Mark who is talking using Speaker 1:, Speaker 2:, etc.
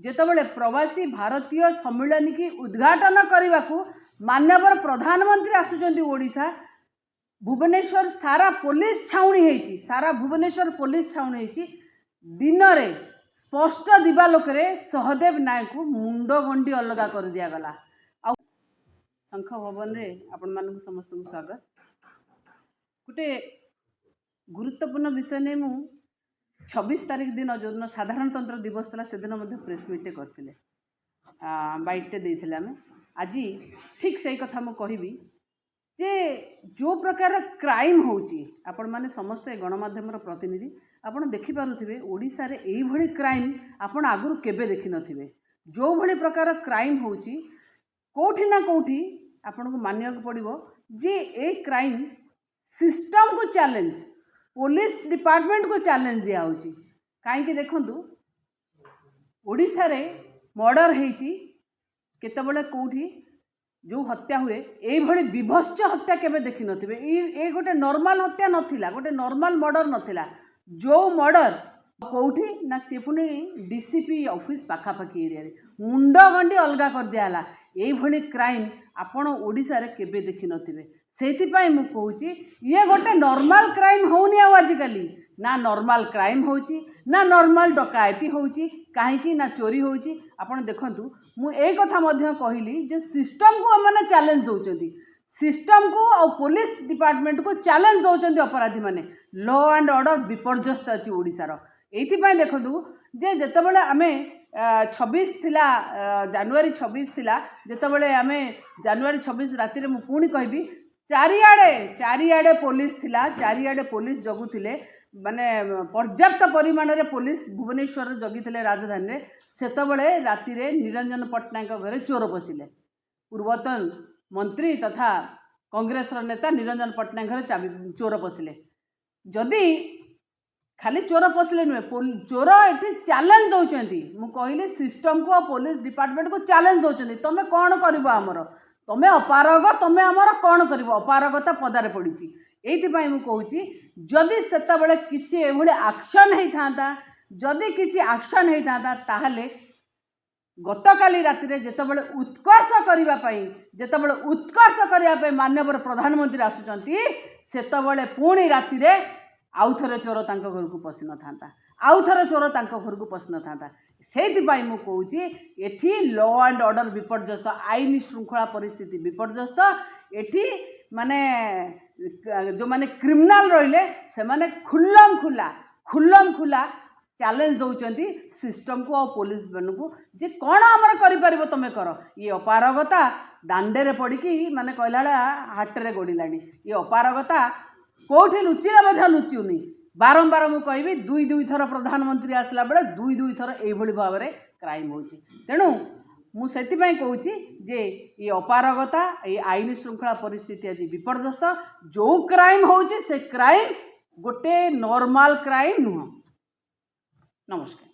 Speaker 1: जेतबले प्रवासी भारतीय सम्मेलन की उद्घाटन करने को माननीय प्रधानमंत्री आसुचंती ओडिशा भुवनेश्वर सारा पुलिस छाउणी होईची सारा भुवनेश्वर पुलिस छाउणी होईची दिन रे स्पष्ट दिवालोक रे सहदेव नायक को मुंड गंडी अलगा कर दिया गला। शंख भवन रे आपण मानक समस्त को स्वागत। गोटे गुरुत्वपूर्ण विषय ने मु 26 तारीख दिन जो दिन साधारणतंत्र दिवस था से दिन प्रेस मीटे करते बाइटे देते आम आज ठीक से कथा मु कहबी जे जो प्रकार क्राइम होची आपण माने समस्त गणमाध्यम प्रतिनिधि आपण देखि पारुथिबे ओडिसा रे एई भली क्राइम आपण आगुरु केबे देखि नथिबे। जो भली प्रकार क्राइम होची कोठी ना कोठी आपण को मानिया पड़िबो जे ए क्राइम सिस्टम को चैलेंज पुलिस डिपार्टमेंट को चैलेंज दिया होची। काहे देखंतु ओडिसा रे मर्डर हेची केतबेले कोठी जो हत्या हुए ये भली विभत्स हत्या केबे देखि नथिबे। ए गोटे नॉर्मल हत्या नथिला, गोटे नॉर्मल मर्डर नथिला। जो मर्डर कोठी ना से पुनी डीसीपी ऑफिस पाखापाखी एरिया रे मुंड गंडी अलगा कर दियाला। ये भली क्राइम आपण ओडिसा रे केबे देखि नथिबे। सेथिपाई मु कहूची ये गोटे नॉर्मल क्राइम होनी आजिकली ना नॉर्मल क्राइम होची ना नॉर्मल डकायती होची काहेकि ना चोरी होची। आपण देखंतु मु ए कथा मध्य कहली जे सिस्टम को माने चैलेंज दउचंती, सिस्टम को और पुलिस डिपार्टमेंट को चैलेंज दउचंती अपराधी माने। लॉ एंड ऑर्डर विपर्यस्त अछि ओडिसार। एथिपाई देखंतु जे जेतबेले आमे 26 थिला जनवरी 26 थिला जेतबेले आमे जनवरी 26 राति रे मु पुणी कहबी चारियाडे पुलिस थिला, चारियाडे पुलिस जगुथिले माने पर्याप्त परिमाण रे पुलिस भुवनेश्वर जगिथिले राजधानी रे। सेतबेले राति रे निरंजन पट्टनायक घरे चोर पसिले। पूर्वतन मंत्री तथा कांग्रेस नेता निरंजन पट्टनायक घरे चोर पसिले। जदि खाली चोर पसिले नुहे चोर एठी चैलेंज दउचंती। मु कहली सिस्टम को पुलिस डिपार्टमेंट को चैलेंज दउचंती तमे कोन करबो हमर तमे अपारग तमे हमर कोन करबो अपारगता पदारे पड़ीची। एथिपाई मु कहूची जदि सेतबेले किछि एभली एक्शन हेई थांता जदि किछि एक्शन हेई थांता ताहले गतकाली राति रे जेतबेले उत्कर्ष करिबा पई जेतबेले उत्कर्ष करिबा पई माननीय प्रधानमंत्री आसुचंती सेतबेले पुणी राति रे आउ थरे चोर तांको घर को पसि न थांता आउ थरे चोर तांको घर को पसि न थांता। सेथिपाई मु कहूची एठी लॉ एंड ऑर्डर विपर्यस्त आईन श्रृंखला परिस्थिति विपर्यस्त। एठी माने जो माने क्रिमिनल रहिले से माने खुल्लम खुला चैलेंज दउचंती सिस्टम को और पुलिस बन को जे कोन हमर करि परबो तमे कर। ये अपारगता दांडे रे पड़ी की माने कहला हाट रे गोडिलानी। ये अपारगता कोठी लुचिले मध्य लुचिउनी। बारंबार मु कहबी दुई थर प्रधानमंत्री आसला बेले दुई थर एई भली भाव रे क्राइम होची। तेणु मु सेतिपाई कहूची जे ये अपारगता ये आईन श्रृंखला परिस्थिति आज विपर्यस्त। जो क्राइम होची से क्राइम गोटे नॉर्मल क्राइम नुह। नमस्कार।